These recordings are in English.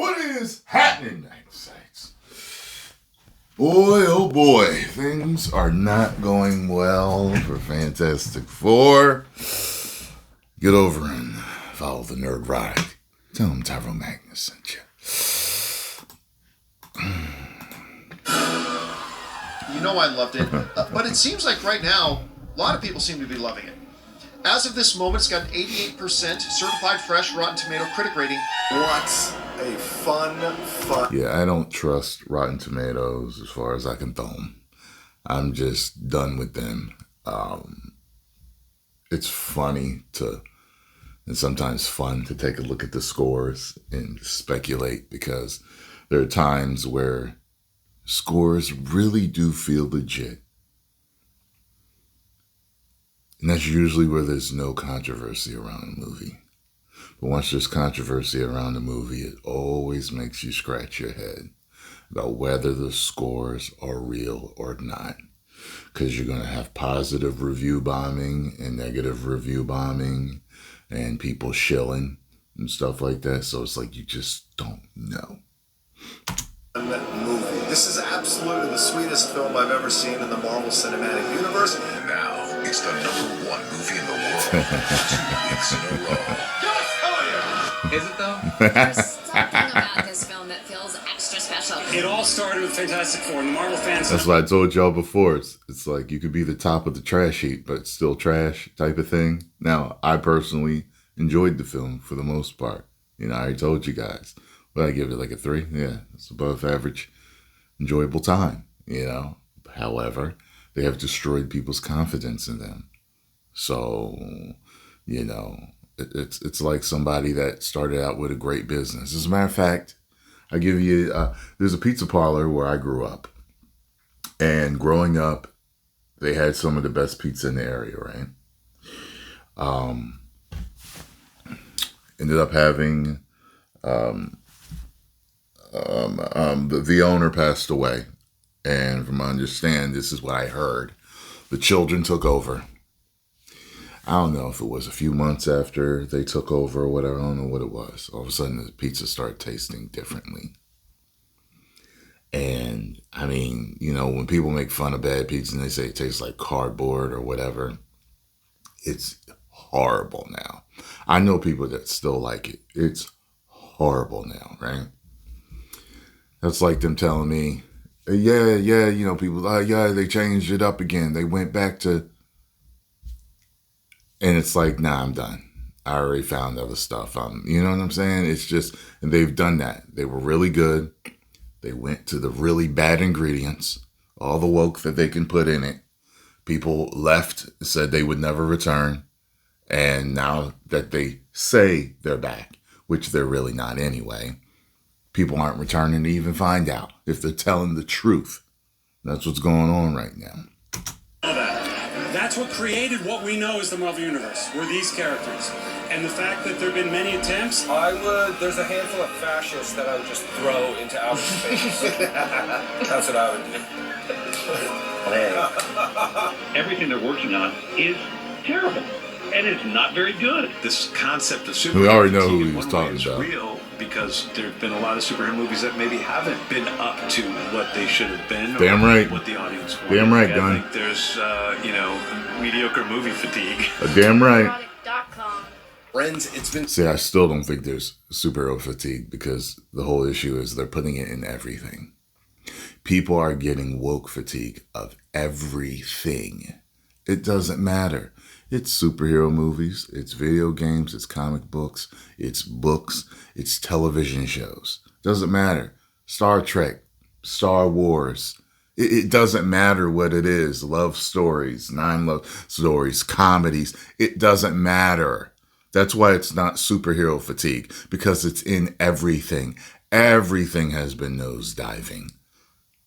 What is happening, United States? Boy, oh boy, things are not going well for Fantastic Four. Get over and follow the nerdrotic. Tell them Tyrone Magnus sent you. You know I loved it, but it seems like right now, a lot of people seem to be loving it. As of this moment, it's got an 88% certified fresh Rotten Tomato critic rating. What a fun. Yeah, I don't trust Rotten Tomatoes as far as I can throw them. I'm just done with them. It's funny and sometimes fun to take a look at the scores and speculate, because there are times where scores really do feel legit. And that's usually where there's no controversy around a movie. But once there's controversy around a movie, it always makes you scratch your head about whether the scores are real or not. Because you're going to have positive review bombing and negative review bombing and people shilling and stuff like that. So it's like you just don't know. Movie. This is absolutely the sweetest film I've ever seen in the Marvel Cinematic Universe. Now, it's the #1 movie in the world. 2 weeks in a row. Is it though? There's something about this film that feels extra special. It all started with Fantastic Four, and the Marvel fans. That's what I told y'all before. It's like you could be the top of the trash heap, but it's still trash type of thing. Now, I personally enjoyed the film for the most part. I already told you guys. But I give it like a 3. Yeah, it's above average, enjoyable time, However, they have destroyed people's confidence in them. So, it's like somebody that started out with a great business. As a matter of fact, I give you, there's a pizza parlor where I grew up. And growing up, they had some of the best pizza in the area, right? Ended up having... the owner passed away, and from what I understand, this is what I heard. The children took over. I don't know if it was a few months after they took over or whatever. I don't know what it was. All of a sudden, the pizza started tasting differently. And, when people make fun of bad pizza and they say it tastes like cardboard or whatever, it's horrible now. I know people that still like it. It's horrible now, right? That's like them telling me, people, they changed it up again. They went back to, and it's like, nah, I'm done. I already found other stuff. You know what I'm saying? It's just, and they've done that. They were really good. They went to the really bad ingredients, all the woke that they can put in it. People left, said they would never return. And now that they say they're back, which they're really not anyway, people aren't returning to even find out if they're telling the truth. That's what's going on right now. That's what created what we know as the Marvel Universe, were these characters. And the fact that there have been many attempts. There's a handful of fascists that I would just throw into outer space. That's what I would do. Everything they're working on is terrible. And it's not very good. This concept of superhero We already know who he was talking is about. real, because there have been a lot of superhero movies that maybe haven't been up to what they should have been. Damn right. What the audience wanted. Damn right, I Gunn. think there's, mediocre movie fatigue. Damn right. Nerdrotic.com. Friends, it's been... See, I still don't think there's superhero fatigue, because the whole issue is they're putting it in everything. People are getting woke fatigue of everything. It doesn't matter. It's superhero movies, it's video games, it's comic books, it's television shows. Doesn't matter. Star Trek, Star Wars. It doesn't matter what it is. Love stories, 9 love stories, comedies. It doesn't matter. That's why it's not superhero fatigue, because it's in everything. Everything has been nosediving.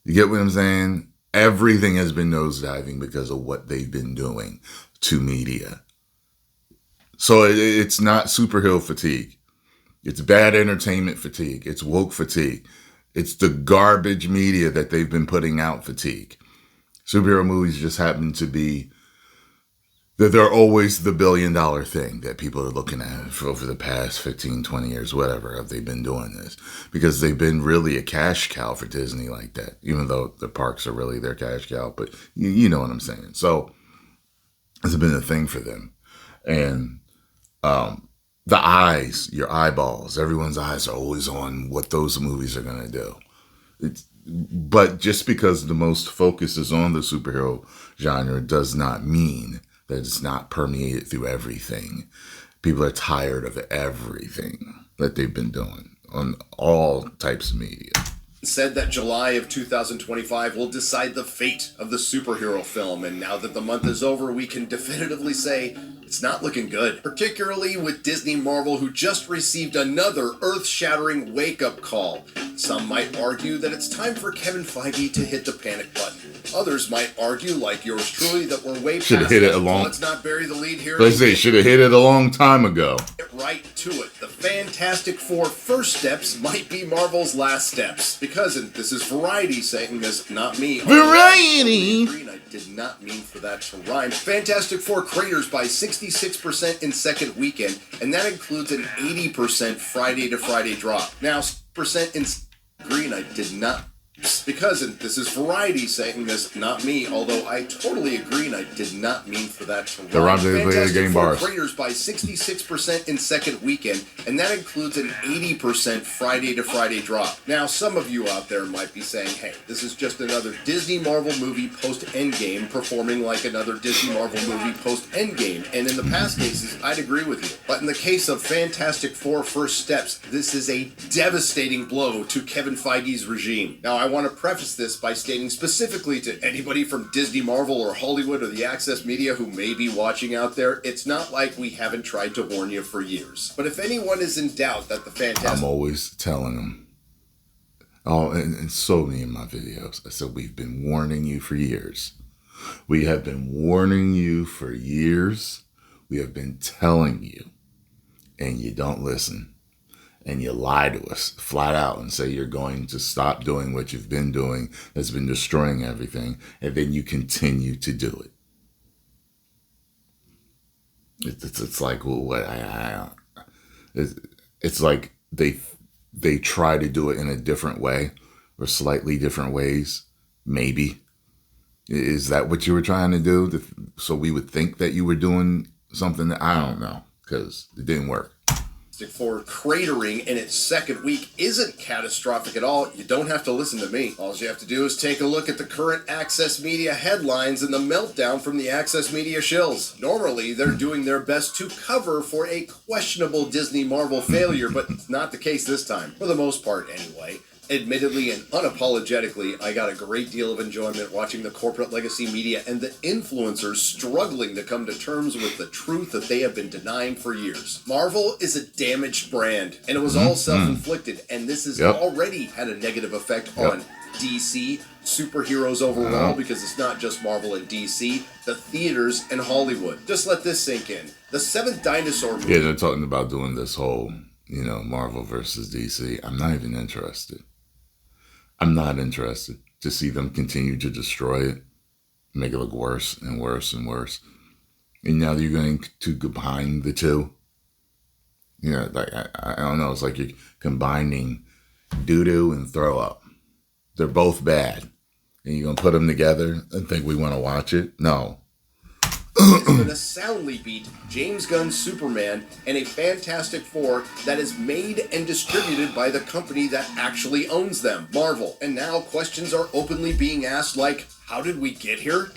You get what I'm saying? Everything has been nosediving because of what they've been doing to media. So it's not superhero fatigue. It's bad entertainment fatigue. It's woke fatigue. It's the garbage media that they've been putting out fatigue. Superhero movies just happen to be that they're always the billion-dollar thing that people are looking at for over the past 15, 20 years, whatever, have they been doing this. Because they've been really a cash cow for Disney like that, even though the parks are really their cash cow. But you know what I'm saying. So it's been a thing for them. And the eyes, your eyeballs, everyone's eyes are always on what those movies are going to do. But just because the most focus is on the superhero genre does not mean that it's not permeated through everything. People are tired of everything that they've been doing on all types of media. Said that July of 2025 will decide the fate of the superhero film, and now that the month is over, we can definitively say it's not looking good. Particularly with Disney Marvel, who just received another earth-shattering wake-up call. Some might argue that it's time for Kevin Feige to hit the panic button. Others might argue, like yours truly, that we're way Should have past hit it that. a long. Let's not bury the lead here. Let's say should have hit it a long time ago. Get right to it. The Fantastic Four first steps might be Marvel's last steps. Because, and this is Variety saying this, not me. Variety! I did not mean for that to rhyme. Fantastic Four craters by 66% in second weekend, and that includes an 80% Friday to Friday drop. Now, percent in green, I did not. Because, and this is Variety saying this, not me, although I totally agree and I did not mean for that to rhyme. Fantastic Four craters by 66% in second weekend, and that includes an 80% Friday to Friday drop. Now, some of you out there might be saying, hey, this is just another Disney Marvel movie post-Endgame performing like another Disney Marvel movie post-Endgame, and in the past cases, I'd agree with you. But in the case of Fantastic Four First Steps, this is a devastating blow to Kevin Feige's regime. Now, I want to preface this by stating specifically to anybody from Disney, Marvel, or Hollywood, or the Access Media who may be watching out there, it's not like we haven't tried to warn you for years. But if anyone is in doubt that the Fantastic... I'm always telling them, and so many of my videos, I said, we've been warning you for years. We have been warning you for years. We have been telling you, and you don't listen. And you lie to us flat out and say you're going to stop doing what you've been doing that's been destroying everything, and then you continue to do it. It's like, well, what? It's like they try to do it in a different way or slightly different ways. Maybe. Is that what you were trying to do? So we would think that you were doing something that I don't know, because it didn't work. For cratering in its second week isn't catastrophic at all. You don't have to listen to me. All you have to do is take a look at the current Access Media headlines and the meltdown from the Access Media shills. Normally, they're doing their best to cover for a questionable Disney Marvel failure, but it's not the case this time. For the most part, anyway. Admittedly and unapologetically, I got a great deal of enjoyment watching the corporate legacy media and the influencers struggling to come to terms with the truth that they have been denying for years. Marvel is a damaged brand, and it was all self-inflicted, and this has already had a negative effect on DC, superheroes overall, because it's not just Marvel and DC, the theaters, and Hollywood. Just let this sink in. The seventh dinosaur movie... Yeah, they're talking about doing this whole, Marvel versus DC. I'm not even interested. I'm not interested to see them continue to destroy it, make it look worse and worse and worse. And now you're going to combine the two. Like I don't know. It's like you're combining doo-doo and throw up. They're both bad. And you're going to put them together and think we want to watch it? No. It's going to soundly beat James Gunn's Superman and a Fantastic Four that is made and distributed by the company that actually owns them, Marvel. And now questions are openly being asked like, how did we get here?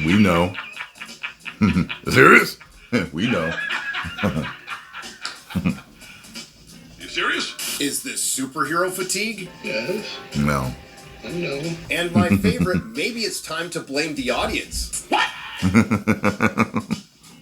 We know. Serious? We know. You serious? Is this superhero fatigue? Yes. No. I know. And my favorite, maybe it's time to blame the audience. What?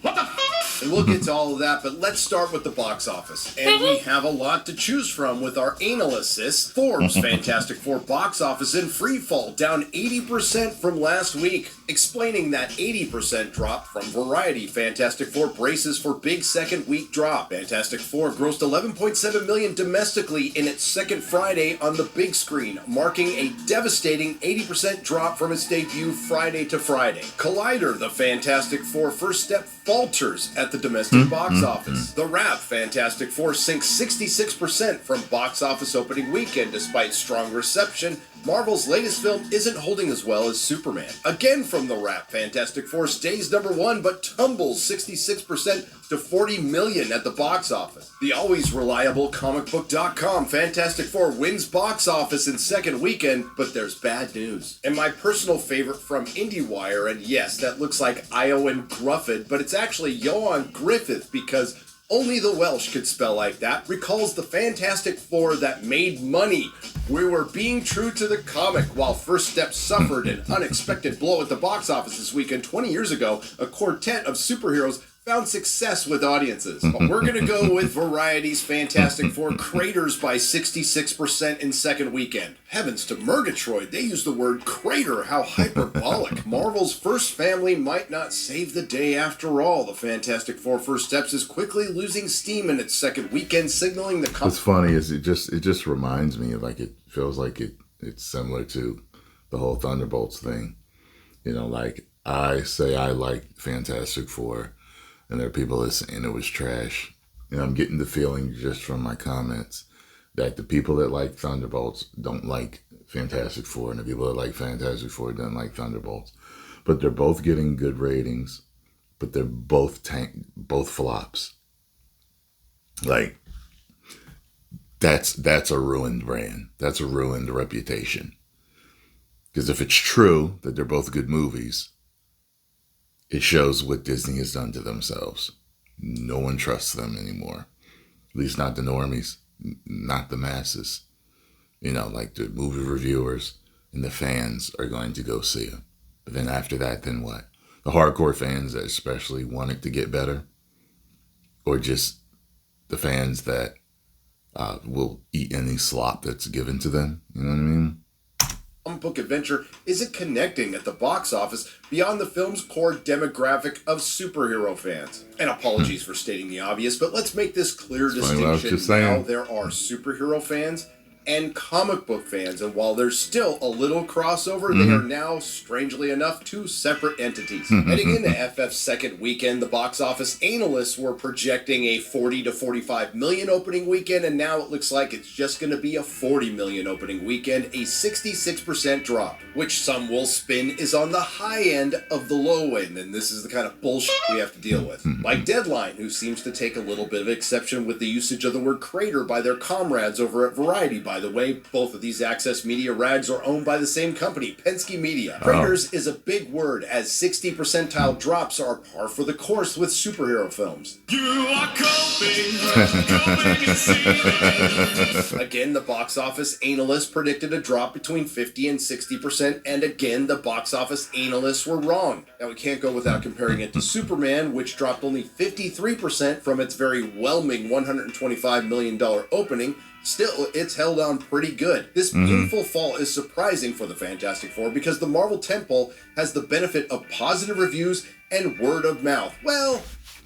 What the f? And we'll get to all of that, but let's start with the box office. And we have a lot to choose from with our anal assist. Forbes Fantastic Four box office in free fall, down 80% from last week. Explaining that 80% drop from Variety, Fantastic Four braces for big second week drop. Fantastic Four grossed $11.7 million domestically in its second Friday on the big screen, marking a devastating 80% drop from its debut Friday to Friday. Collider, the Fantastic Four first step, falters at the domestic box office. The Wrap, Fantastic Four sinks 66% from box office opening weekend despite strong reception. Marvel's latest film isn't holding as well as Superman. Again from The Wrap, Fantastic Four stays number one but tumbles 66% to $40 million at the box office. The always reliable comicbook.com, Fantastic Four wins box office in second weekend, but there's bad news. And my personal favorite from IndieWire, and yes, that looks like Iowan Grufford, but it's actually Johan Griffith because only the Welsh could spell like that, recalls the Fantastic Four that made money. We were being true to the comic while First Step suffered an unexpected blow at the box office this weekend. 20 years ago, a quartet of superheroes found success with audiences. But we're going to go with Variety's Fantastic Four craters by 66% in second weekend. Heavens to Murgatroyd, they use the word crater. How hyperbolic. Marvel's first family might not save the day after all. The Fantastic Four First Steps is quickly losing steam in its second weekend, signaling the... What's funny is it just reminds me of, like, it feels like it's similar to the whole Thunderbolts thing. You know, like, I say I like Fantastic Four, and there are people that saying it was trash. And I'm getting the feeling just from my comments that the people that like Thunderbolts don't like Fantastic Four, and the people that like Fantastic Four don't like Thunderbolts. But they're both getting good ratings, but they're both flops. Like, that's a ruined brand. That's a ruined reputation. Because if it's true that they're both good movies, it shows what Disney has done to themselves. No one trusts them anymore. At least not the normies, not the masses. You know, like the movie reviewers and the fans are going to go see it. But then after that, then what? The hardcore fans that especially want it to get better? Or just the fans that will eat any slop that's given to them? You know what I mean? Comic book adventure isn't connecting at the box office beyond the film's core demographic of superhero fans. And apologies for stating the obvious, but let's make this clear distinction. Now there are superhero fans and comic book fans, and while there's still a little crossover, they are now, strangely enough, two separate entities. Heading into FF's second weekend, the box office analysts were projecting a 40 to 45 million opening weekend, and now it looks like it's just going to be a 40 million opening weekend, a 66% drop, which some will spin is on the high end of the low end, and this is the kind of bullshit we have to deal with. Like Deadline, who seems to take a little bit of exception with the usage of the word crater by their comrades over at Variety. By the way, both of these Access Media rags are owned by the same company, Penske Media. Craters is a big word, as 60 percentile drops are par for the course with superhero films. You are coping. Again, the box office analysts predicted a drop between 50 and 60%, and again, the box office analysts were wrong. Now, we can't go without comparing it to Superman, which dropped only 53% from its very whelming $125 million opening. Still, it's held on pretty good. This painful fall is surprising for the Fantastic Four because the Marvel tentpole has the benefit of positive reviews and word of mouth. Well,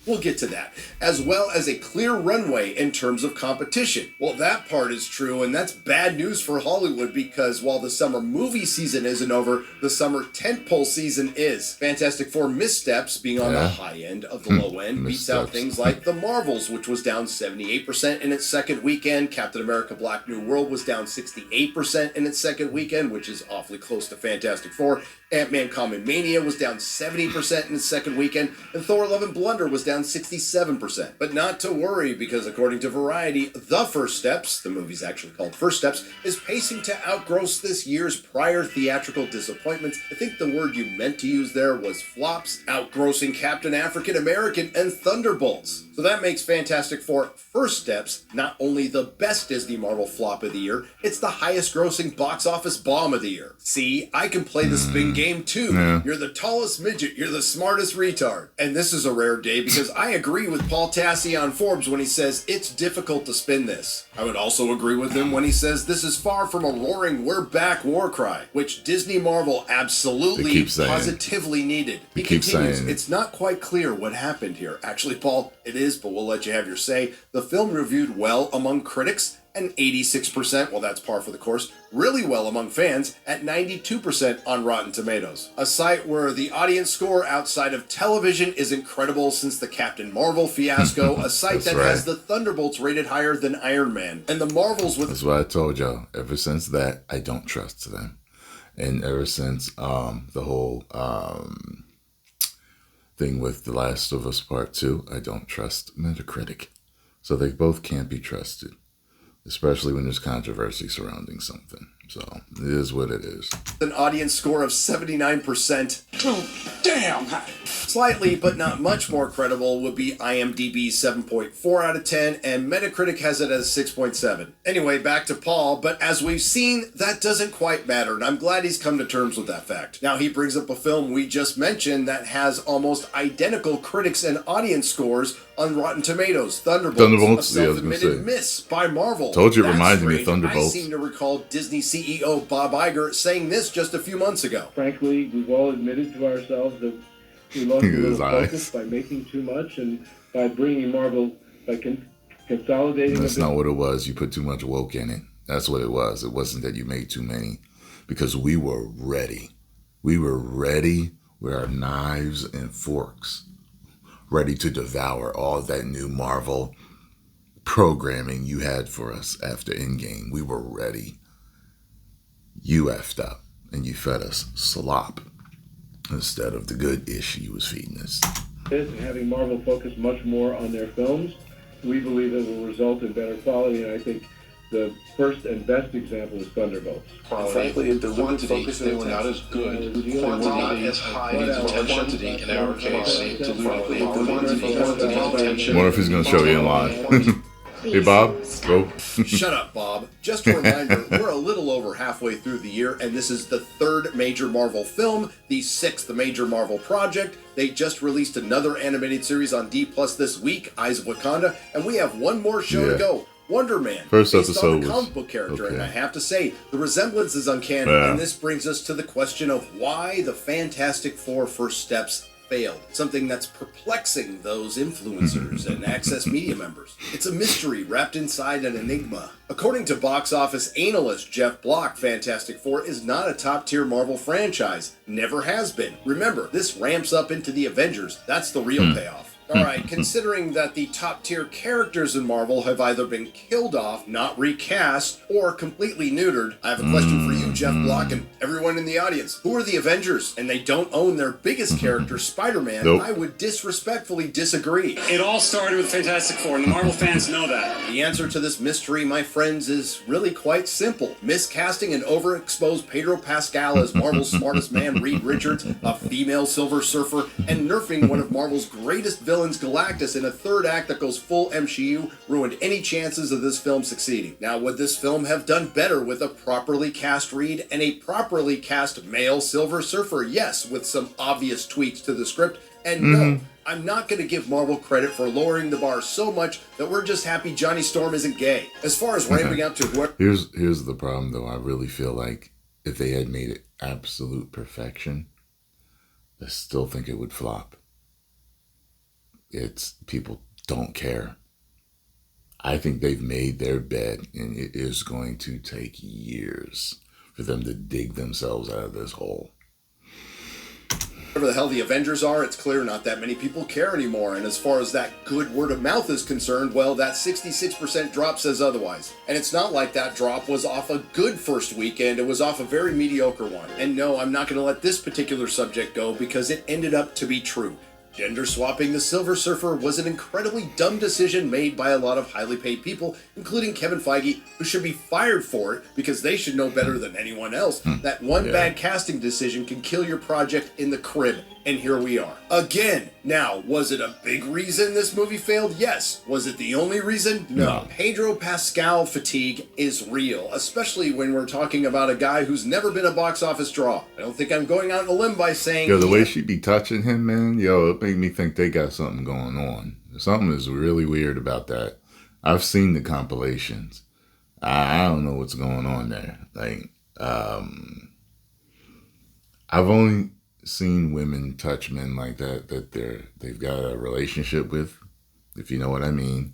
we'll get to that, as well as a clear runway in terms of competition. Well, that part is true, and that's bad news for Hollywood because while the summer movie season isn't over, the summer tentpole season is. Fantastic Four missteps, being on the high end of the low end, beats out things like The Marvels, which was down 78% in its second weekend. Captain America Black New World was down 68% in its second weekend, which is awfully close to Fantastic Four. Ant-Man Common Mania was down 70% in its second weekend, and Thor Love and Blunder was down 67%. But not to worry, because according to Variety, The First Steps, the movie's actually called First Steps, is pacing to outgross this year's prior theatrical disappointments. I think the word you meant to use there was flops, outgrossing Captain African American and Thunderbolts. So that makes Fantastic Four First Steps not only the best Disney Marvel flop of the year, it's the highest grossing box office bomb of the year. See, I can play the spin game too. You're the tallest midget, you're the smartest retard. And this is a rare day because because I agree with Paul Tassi on Forbes when he says it's difficult to spin this. I would also agree with him when he says this is far from a roaring "we're back" war cry, which Disney Marvel absolutely positively needed. He continues, it's not quite clear what happened here. Actually, Paul, it is, but we'll let you have your say. The film reviewed well among critics, and 86%, well, that's par for the course, really well among fans at 92% on Rotten Tomatoes. A site where the audience score outside of television is incredible since the Captain Marvel fiasco, a site that has the Thunderbolts rated higher than Iron Man, and the Marvels with... That's what I told y'all. Ever since that, I don't trust them. And ever since the whole thing with The Last of Us Part 2, I don't trust Metacritic. So they both can't be trusted, especially when there's controversy surrounding something. So it is what it is. An audience score of 79%. Oh, damn! Slightly, but not much more credible would be IMDb's 7.4 out of 10, and Metacritic has it as 6.7. Anyway, back to Paul, but as we've seen, that doesn't quite matter, and I'm glad he's come to terms with that fact. Now he brings up a film we just mentioned that has almost identical critics and audience scores on Rotten Tomatoes, Thunderbolts, a self-admitted miss by Marvel. Told you it reminded me of Thunderbolts. I seem to recall Disney CEO Bob Iger saying this just a few months ago. Frankly, we've all admitted to ourselves that we lost a little focus by making too much and by bringing Marvel, by consolidating. That's not what it was. You put too much woke in it. That's what it was. It wasn't that you made too many, because we were ready. We were ready with our knives and forks, ready to devour all that new Marvel programming you had for us after Endgame. We were ready. You effed up and you fed us slop instead of the good ish you was feeding us. Having Marvel focus much more on their films, we believe it will result in better quality, and I think the first and best example is Thunderbolts. Frankly, the quantity, they were not as good. They were not as high as quantity in our case. I wonder if he's going to show you in live. Hey, Bob, go. Shut up, Bob. Just a reminder, we're a little over halfway through the year, and this is the third major Marvel film, the sixth major Marvel project. They just released another animated series on D+ this week, Eyes of Wakanda, and we have one more show to go. Wonder Man, first based episode on the comic book character, and I have to say, the resemblance is uncanny, and this brings us to the question of why the Fantastic Four First Steps failed. Something that's perplexing those influencers and Access Media members. It's a mystery wrapped inside an enigma. According to box office analyst Jeff Block, Fantastic Four is not a top-tier Marvel franchise. Never has been. Remember, this ramps up into the Avengers. That's the real payoff. Alright, considering that the top-tier characters in Marvel have either been killed off, not recast, or completely neutered, I have a question for you, Jeff Block, and everyone in the audience. Who are the Avengers? And they don't own their biggest character, Spider-Man. Nope. I would disrespectfully disagree. It all started with Fantastic Four, and the Marvel fans know that. The answer to this mystery, my friends, is really quite simple. Miscasting an overexposed Pedro Pascal as Marvel's smartest man, Reed Richards, a female Silver Surfer, and nerfing one of Marvel's greatest villains, Galactus, in a third act that goes full MCU ruined any chances of this film succeeding. Now, would this film have done better with a properly cast Reed and a properly cast male Silver Surfer? Yes, with some obvious tweaks to the script. And no, I'm not going to give Marvel credit for lowering the bar so much that we're just happy Johnny Storm isn't gay. As far as ramping up to whoever... Here's the problem, though. I really feel like if they had made it absolute perfection, I still think it would flop. It's people don't care. I think they've made their bed, and it is going to take years for them to dig themselves out of this hole. Whatever the hell the Avengers are, it's clear not that many people care anymore. And as far as that good word of mouth is concerned, well, that 66% drop says otherwise. And it's not like that drop was off a good first weekend. It was off a very mediocre one. And no, I'm not going to let this particular subject go because it ended up to be true. Gender swapping the Silver Surfer was an incredibly dumb decision made by a lot of highly paid people, including Kevin Feige, who should be fired for it because they should know better than anyone else that one bad casting decision can kill your project in the crib. And here we are. Again, Now, was it a big reason this movie failed? Yes. Was it the only reason? No. Pedro Pascal fatigue is real, especially when we're talking about a guy who's never been a box office draw. I don't think I'm going out on a limb by saying... Yo, the way she be touching him, man, it made me think they got something going on. Something is really weird about that. I've seen the compilations. I don't know what's going on there. Like, I've only seen women touch men like that they've got a relationship with, if you know what I mean,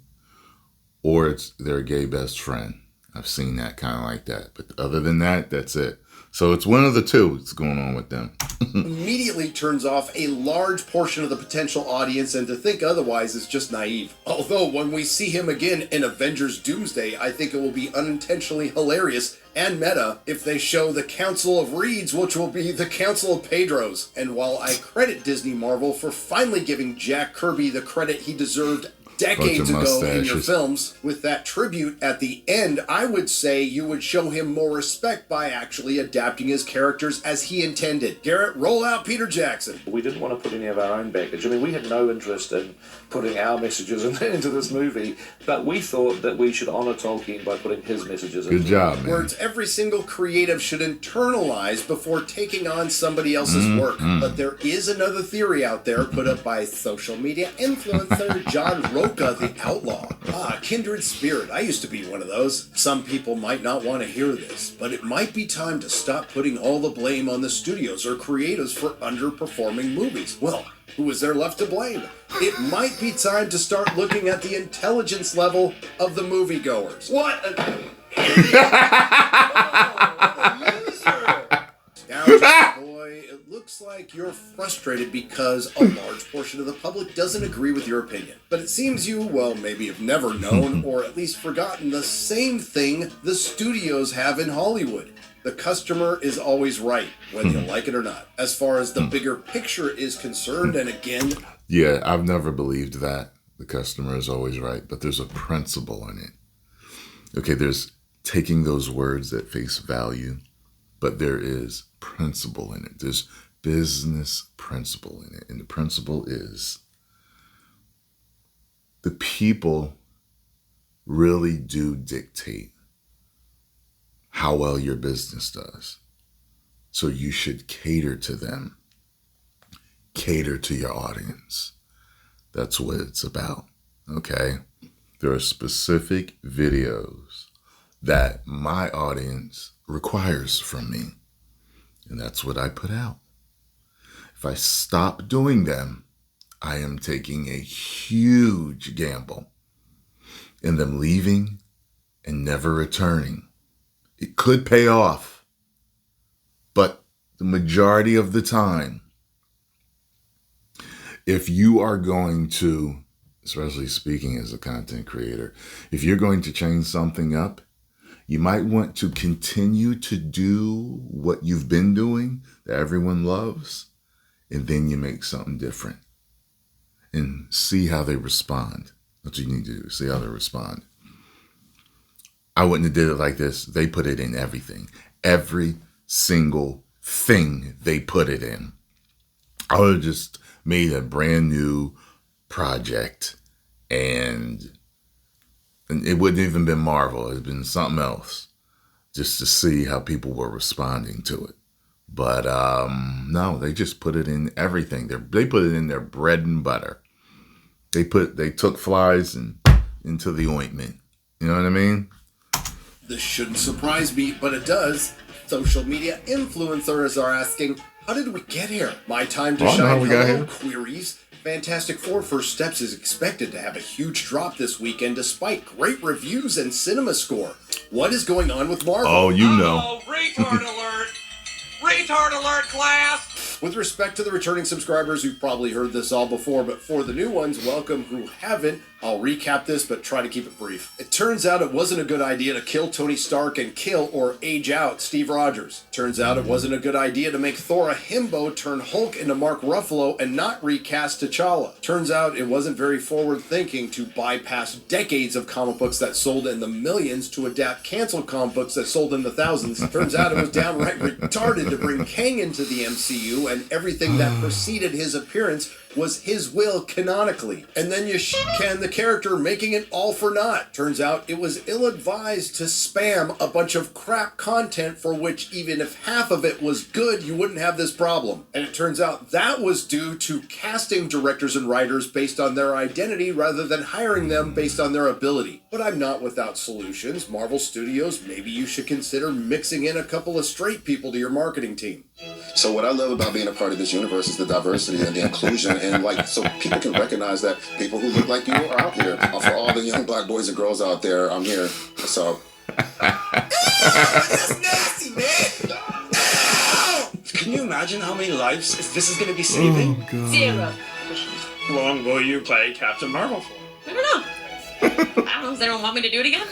or it's their gay best friend. I've seen that kind of like that, but other than that, that's it. So it's one of the two that's going on with them. Immediately turns off a large portion of the potential audience, and to think otherwise is just naive. Although when we see him again in Avengers Doomsday, I think it will be unintentionally hilarious and meta if they show the Council of Reeds, which will be the Council of Pedros. And while I credit Disney Marvel for finally giving Jack Kirby the credit he deserved decades ago in your films, with that tribute at the end, I would say you would show him more respect by actually adapting his characters as he intended. Garrett, roll out Peter Jackson. We didn't want to put any of our own baggage. I mean, we had no interest in putting our messages into this movie, but we thought that we should honor Tolkien by putting his messages in. Good job, man. Words every single creative should internalize before taking on somebody else's work. But there is another theory out there put up by social media influencer John Roca the Outlaw. Kindred spirit. I used to be one of those. Some people might not want to hear this, but it might be time to stop putting all the blame on the studios or creatives for underperforming movies. Well, who is there left to blame? It might be time to start looking at the intelligence level of the moviegoers. What a now, boy, it looks like you're frustrated because a large portion of the public doesn't agree with your opinion. But it seems you, well, maybe have never known or at least forgotten the same thing the studios have in Hollywood. The customer is always right, whether you like it or not, as far as the bigger picture is concerned. And again... Yeah, I've never believed that. The customer is always right, but there's a principle in it. Okay, there's taking those words at face value, but there is principle in it. There's business principle in it. And the principle is the people really do dictate how well your business does. So you should cater to them. Cater to your audience. That's what it's about. Okay? There are specific videos that my audience requires from me. And that's what I put out. If I stop doing them, I am taking a huge gamble in them leaving and never returning. It could pay off, but the majority of the time, if you are going to, especially speaking as a content creator, if you're going to change something up, you might want to continue to do what you've been doing that everyone loves, and then you make something different and see how they respond. That's what you need to do, see how they respond. I wouldn't have did it like this. They put it in everything. Every single thing they put it in. I would have just made a brand new project and it wouldn't even been Marvel. It'd been something else just to see how people were responding to it. But no, they just put it in everything. They put it in their bread and butter. They took flies into the ointment. You know what I mean? This shouldn't surprise me, but it does. Social media influencers are asking, how did we get here? My time to shine. Hello, queries. Fantastic Four First Steps is expected to have a huge drop this weekend despite great reviews and cinema score. What is going on with Marvel? Oh, you know. Oh, retard alert! Retard alert, class! With respect to the returning subscribers, you've probably heard this all before, but for the new ones, welcome who haven't. I'll recap this, but try to keep it brief. It turns out it wasn't a good idea to kill Tony Stark and kill or age out Steve Rogers. Turns out it wasn't a good idea to make Thor a himbo, turn Hulk into Mark Ruffalo, and not recast T'Challa. Turns out it wasn't very forward-thinking to bypass decades of comic books that sold in the millions to adapt canceled comic books that sold in the thousands. Turns out it was downright retarded to bring Kang into the MCU and everything that preceded his appearance was his will canonically. And then you can the character, making it all for naught. Turns out it was ill-advised to spam a bunch of crap content for which even if half of it was good, you wouldn't have this problem. And it turns out that was due to casting directors and writers based on their identity rather than hiring them based on their ability. But I'm not without solutions. Marvel Studios, maybe you should consider mixing in a couple of straight people to your marketing team. So what I love about being a part of this universe is the diversity and the inclusion, and like so people can recognize that people who look like you are out here. For all the young black boys and girls out there, I'm here. So That's nasty, man. Can you imagine how many lives this is going to be saving? Oh, God. 0. How long will you play Captain Marvel for? I don't know. I don't know. Does anyone want me to do it again?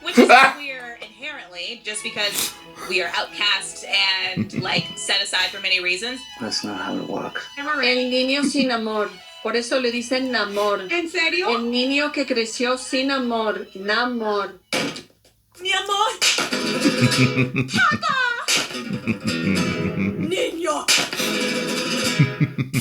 Which is weird inherently, just because we are outcast and like set aside for many reasons. That's not how it works. El niño sin amor. Por eso le dicen namor. ¿En serio? El niño que creció sin amor. Namor. Mi amor. Niño.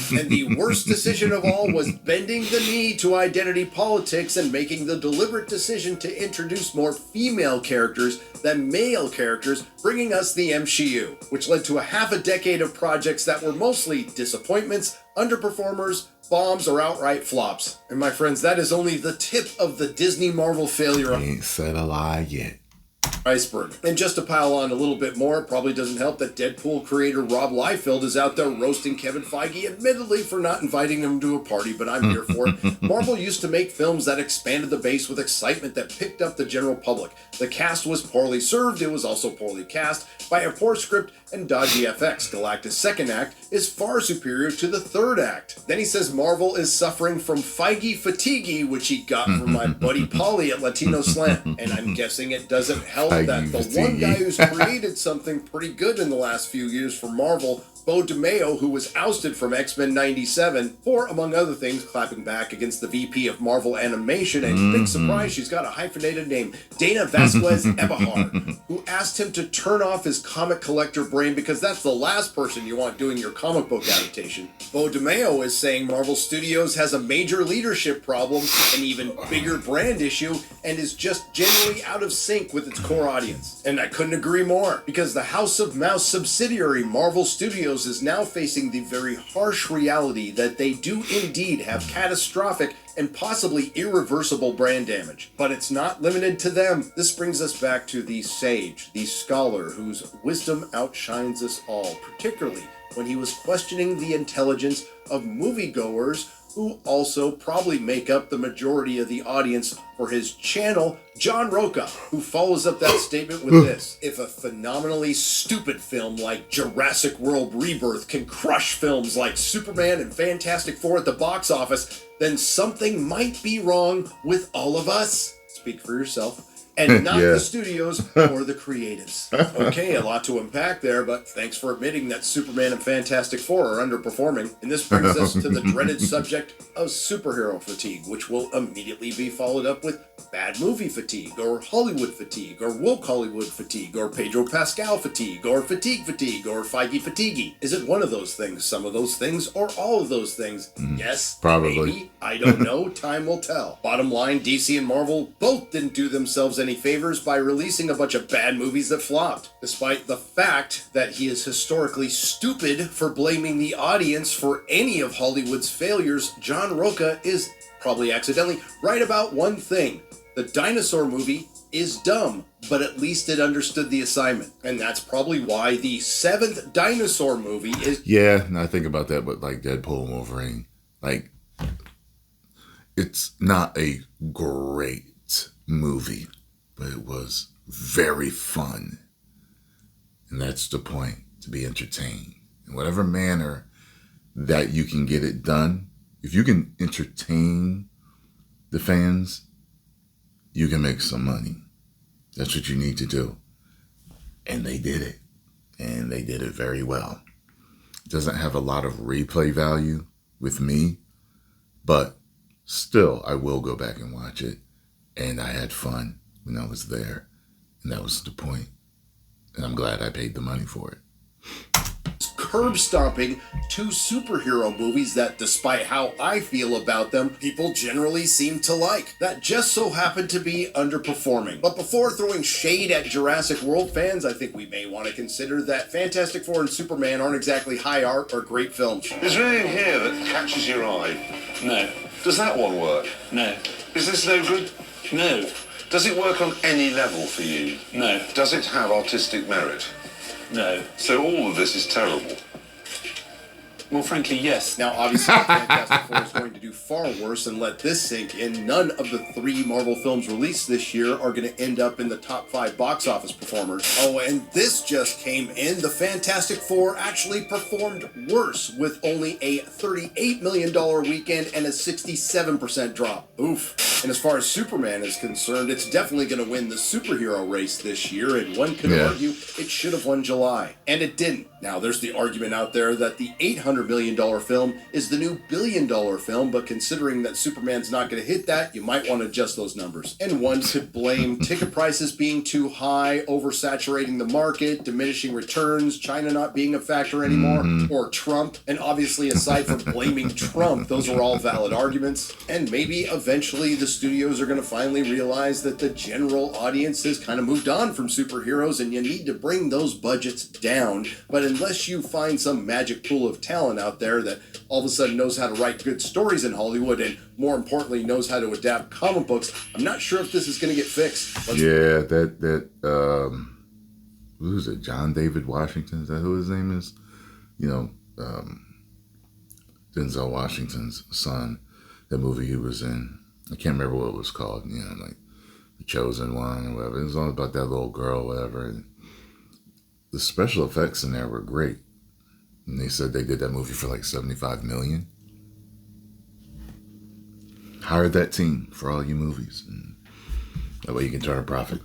And the worst decision of all was bending the knee to identity politics and making the deliberate decision to introduce more female characters than male characters, bringing us the MCU, which led to a half a decade of projects that were mostly disappointments, underperformers, bombs, or outright flops. And my friends, that is only the tip of the Disney Marvel failure Ain't said a lie yet. iceberg. And just to pile on a little bit more, it probably doesn't help that Deadpool creator Rob Liefeld is out there roasting Kevin Feige, admittedly for not inviting him to a party, but I'm here for it. Marvel used to make films that expanded the base with excitement that picked up the general public. The cast was poorly served, it was also poorly cast, by a poor script and dodgy FX. Galactus' second act is far superior to the third act. Then he says Marvel is suffering from Feige fatigue, which he got from my buddy Paulie at Latino Slant. And I'm guessing it doesn't help that the one guy who's created something pretty good in the last few years for Marvel, Bo DeMeo, who was ousted from X-Men 97 for, among other things, clapping back against the VP of Marvel Animation, and big surprise, she's got a hyphenated name, Dana Vasquez Ebahar, who asked him to turn off his comic collector brain because that's the last person you want doing your comic book adaptation. Bo DeMeo is saying Marvel Studios has a major leadership problem, an even bigger brand issue, and is just generally out of sync with its core audience. And I couldn't agree more, because the House of Mouse subsidiary Marvel Studios is now facing the very harsh reality that they do indeed have catastrophic and possibly irreversible brand damage. But it's not limited to them. This brings us back to the sage, the scholar whose wisdom outshines us all, particularly when he was questioning the intelligence of moviegoers who also probably make up the majority of the audience for his channel, John Roca, who follows up that statement with this: if a phenomenally stupid film like Jurassic World Rebirth can crush films like Superman and Fantastic Four at the box office, then something might be wrong with all of us. Speak for yourself. And not the studios or the creatives. Okay, a lot to unpack there, but thanks for admitting that Superman and Fantastic Four are underperforming. And this brings us to the dreaded subject of superhero fatigue, which will immediately be followed up with bad movie fatigue, or Hollywood fatigue, or woke Hollywood fatigue, or Pedro Pascal fatigue, or fatigue, or Feige fatigue. Is it one of those things, some of those things, or all of those things? Yes, probably. Maybe. I don't know. Time will tell. Bottom line, DC and Marvel both didn't do themselves any favors by releasing a bunch of bad movies that flopped, despite the fact that he is historically stupid for blaming the audience for any of Hollywood's failures. John Roca is, probably accidentally, right about one thing. The dinosaur movie is dumb, but at least it understood the assignment. And that's probably why the 7th dinosaur movie is... Yeah, and I think about that with like Deadpool and Wolverine. Like, it's not a great movie, but it was very fun. And that's the point, to be entertained. In whatever manner that you can get it done, if you can entertain the fans, you can make some money. That's what you need to do. And they did it. And they did it very well. It doesn't have a lot of replay value with me, but still, I will go back and watch it. And I had fun when I was there. And that was the point. And I'm glad I paid the money for it. curb stomping two superhero movies that, despite how I feel about them, people generally seem to like. That just so happened to be underperforming. But before throwing shade at Jurassic World fans, I think we may want to consider that Fantastic Four and Superman aren't exactly high art or great films. Is there anything here that catches your eye? No. Does that one work? No. Is this no good? No. Does it work on any level for you? No. Does it have artistic merit? No. So all of this is terrible. Well, frankly, yes. Now, obviously, Fantastic Four is going to do far worse, and let this sink in. None of the 3 Marvel films released this year are going to end up in the top 5 box office performers. Oh, and this just came in. The Fantastic Four actually performed worse, with only a $38 million weekend and a 67% drop. Oof. And as far as Superman is concerned, it's definitely going to win the superhero race this year, and one could argue it should have won July. And it didn't. Now, there's the argument out there that the $800 million film is the new $1 billion film, but considering that Superman's not going to hit that, you might want to adjust those numbers. And one could blame ticket prices being too high, oversaturating the market, diminishing returns, China not being a factor anymore, or Trump. And obviously, aside from blaming Trump, those are all valid arguments. And maybe eventually the studios are going to finally realize that the general audience has kind of moved on from superheroes, and you need to bring those budgets down. But unless you find some magic pool of talent out there that all of a sudden knows how to write good stories in Hollywood and, more importantly, knows how to adapt comic books, I'm not sure if this is going to get fixed. Who's it? John David Washington? Is that who his name is? You know, Denzel Washington's son. That movie he was in. I can't remember what it was called. You know, like The Chosen One or whatever. It was all about that little girl, whatever. And the special effects in there were great. And they said they did that movie for like $75 million. Hire that team for all your movies. And that way you can turn a profit.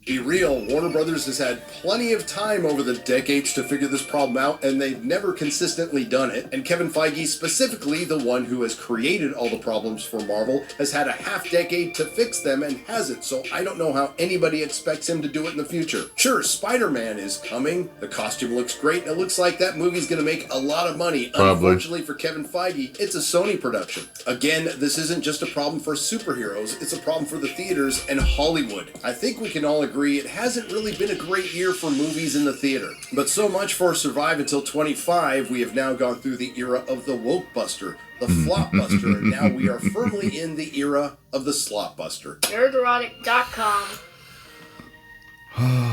Be real, Warner Brothers has had plenty of time over the decades to figure this problem out, and they've never consistently done it. And Kevin Feige, specifically the one who has created all the problems for Marvel, has had a half-decade to fix them and hasn't, so I don't know how anybody expects him to do it in the future. Sure, Spider-Man is coming, the costume looks great, and it looks like that movie's gonna make a lot of money. Probably. Unfortunately for Kevin Feige, it's a Sony production. Again, this isn't just a problem for superheroes, it's a problem for the theaters and Hollywood. I think we can all agree it hasn't really been a great year for movies in the theater. But so much for Survive Until 25. We have now gone through the era of the woke buster, the flop buster, and now we are firmly in the era of the slop buster. nerdrotic.com.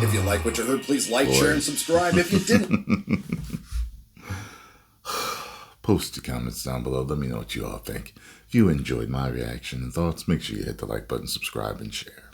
If you like what you heard, please like, share, and subscribe. If you didn't, post your comments down below. Let me know what you all think. If you enjoyed my reaction and thoughts, make sure you hit the like button, subscribe, and share.